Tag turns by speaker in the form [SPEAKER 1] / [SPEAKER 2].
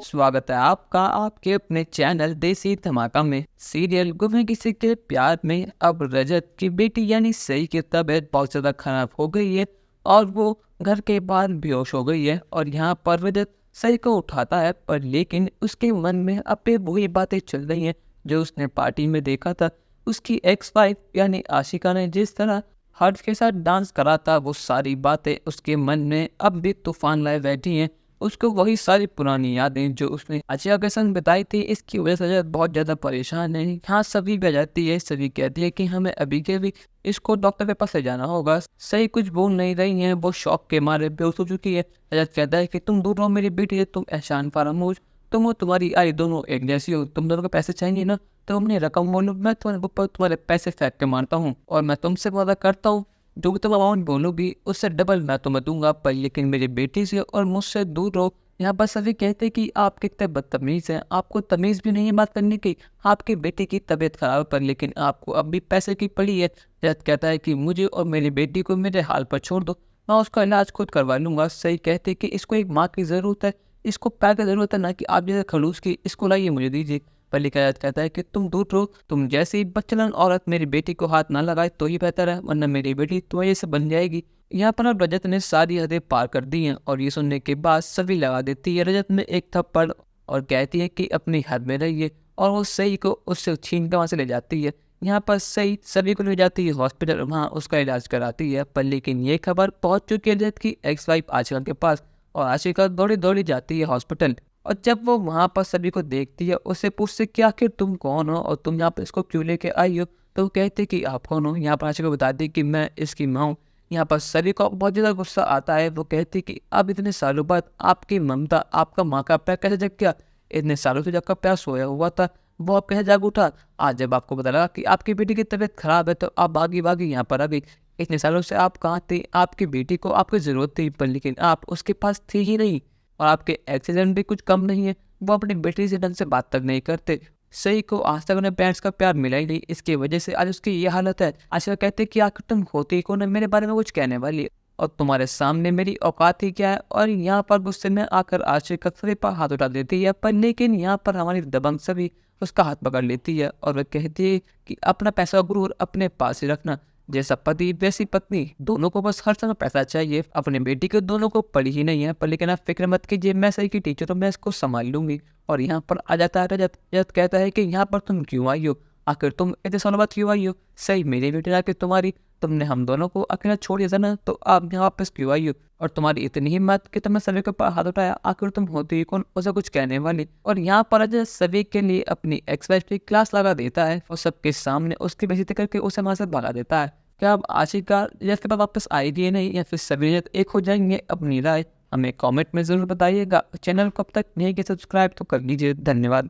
[SPEAKER 1] स्वागत है आपका आपके अपने चैनल देसी धमाका में। सीरियल गुम है किसी के प्यार में अब रजत की बेटी यानी सई की तबीयत बहुत ज़्यादा खराब हो गई है और वो घर के बाहर बेहोश हो गई है। और यहाँ पर रजत सई को उठाता है पर लेकिन उसके मन में अब भी वही बातें चल रही हैं जो उसने पार्टी में देखा था। उसकी एक्स वाइफ यानी आशिका ने जिस तरह हर्ष के साथ डांस करा था वो सारी बातें उसके मन में अब भी तूफान लाए बैठी हैं। उसको वही सारी पुरानी यादें जो उसने अजय के संग बिताई थी, इसकी वजह से अजय बहुत ज़्यादा परेशान है। हाँ सभी भी आ जाती है, सभी कहती है कि हमें अभी के भी इसको डॉक्टर के पास ले जाना होगा। सही कुछ बोल नहीं रही है, वो शौक के मारे बेहोश हो चुकी है। अजय कहता है कि तुम दूर रहो मेरी बेटी है, तुम एहसान फरामोश, तुम हो तुम्हारी आई दोनों एक जैसी हो, तुम दोनों को पैसे चाहिए ना तो हमने रकम बोलो, मैं तुम्हारे ऊपर तुम्हारे पैसे फेंक के मारता हूँ और मैं तुमसे वादा करता हूँ जो भी तुम अमाउंट बोलोगी उससे डबल मैं तुम्हें दूंगा, पर लेकिन मेरी बेटी से और मुझसे दूर रहो। यहाँ पर सभी कहते हैं कि आप कितने बदतमीज़ हैं, आपको तमीज़ भी नहीं है बात करने की। आपकी बेटी की तबीयत खराब है पर लेकिन आपको अब भी पैसे की पड़ी है। जज कहता है कि मुझे और मेरी बेटी को मेरे हाल पर छोड़ दो, मैं उसका इलाज खुद करवा लूँगा। सही कहते कि इसको एक माँ की ज़रूरत है, इसको प्यार की ज़रूरत है, ना कि आप जैसे खड़ूस की। इसको लाइए मुझे दीजिए। पर लिखा कहता है कि तुम दूर रहो, तुम जैसी बच्चलन औरत मेरी बेटी को हाथ ना लगाए तो ही बेहतर है, वरना मेरी बेटी तुम्हारी से बन जाएगी। यहाँ पर अब रजत ने सारी हदें पार कर दी हैं और ये सुनने के बाद सभी लगा देती है रजत में एक थप्पड़ और कहती है कि अपनी हद में रहिए, और वो सही को उससे छीन कर वहाँ से ले जाती है। यहाँ पर सही सभी को ले जाती है हॉस्पिटल, वहाँ उसका इलाज कराती है। पर लेकिन ये खबर पहुँच चुकी है रजत की एक्स वाइफ आशिका के पास और आशिका दौड़ी दौड़ी जाती है हॉस्पिटल। और जब वो वहाँ पर सभी को देखती है उससे पूछती कि आखिर तुम कौन हो और तुम यहाँ पर इसको क्यों लेके आई हो। तो वो कहते कि आप कौन हो। यहाँ पर आशिका को बताती कि मैं इसकी माँ हूँ। यहाँ पर सभी को बहुत ज़्यादा गुस्सा आता है। वो कहती कि अब इतने सालों बाद आपकी ममता, आपका माँ का प्यार कैसे जग गया। इतने सालों से जब का प्यार सोया हुआ था वो अब कैसे जाग उठा। आज जब आपको पता लगा कि आपकी बेटी की तबीयत खराब है तो आप भागी भागी यहाँ पर आ गई। इतने सालों से आप कहाँ थे, आपकी बेटी को आपकी ज़रूरत थी पर लेकिन आप उसके पास थी ही नहीं। और आपके एक्सीडेंट भी कुछ कम नहीं है, वो अपनी बेटी से ढंग से बात तक नहीं करते। सही को आज तक उन्हें पेरेंट्स का प्यार मिला ही नहीं, इसकी वजह से आज उसकी ये हालत है। आशिका कहते कि आखिर तुम होती कौन है मेरे बारे में कुछ कहने वाली, और तुम्हारे सामने मेरी औकात ही क्या है। और यहाँ पर गुस्से में आकर आशिका सभी पर हाथ उठा देती है, पर लेकिन यहाँ पर हमारी दबंग सभी उसका हाथ पकड़ लेती है और वह कहती है कि अपना पैसा गुरूर अपने पास ही रखना, जैसा पति वैसी पत्नी, दोनों को बस हर समय पैसा चाहिए। अपनी बेटी के दोनों को पड़ी ही नहीं है, पर लेकिन आप फिक्र मत कीजिए, मैं सही की टीचर हूँ, मैं इसको संभाल लूंगी। और यहाँ पर आ जाता है रजत। रजत कहता है कि यहाँ पर तुम क्यों आई हो, आखिर तुम इतने सालों बाद क्यों आई हो। सही मेरी बेटी ना कि तुम्हारी, तुमने हम दोनों को अकेला छोड़ दिया था ना, तो आप यहाँ वापस क्यों आई हो। और तुम्हारी इतनी हिम्मत कि तुमने सभी के ऊपर हाथ उठाया, आखिर तुम होती ही कौन उसे कुछ कहने वाली। और यहाँ पर अजय सभी के लिए अपनी एक्स वाइफ की क्लास लगा देता है और सबके सामने उसकी बेइज्जती करके उसे वहाँ से भगा देता है। क्या अब आशिका रजत के पास वापस आएगी या नहीं, या फिर सभी रजत एक हो जाएंगे, अपनी राय हमें कमेंट में ज़रूर बताइएगा। चैनल को अब तक नहीं किया सब्सक्राइब तो कर लीजिए। धन्यवाद।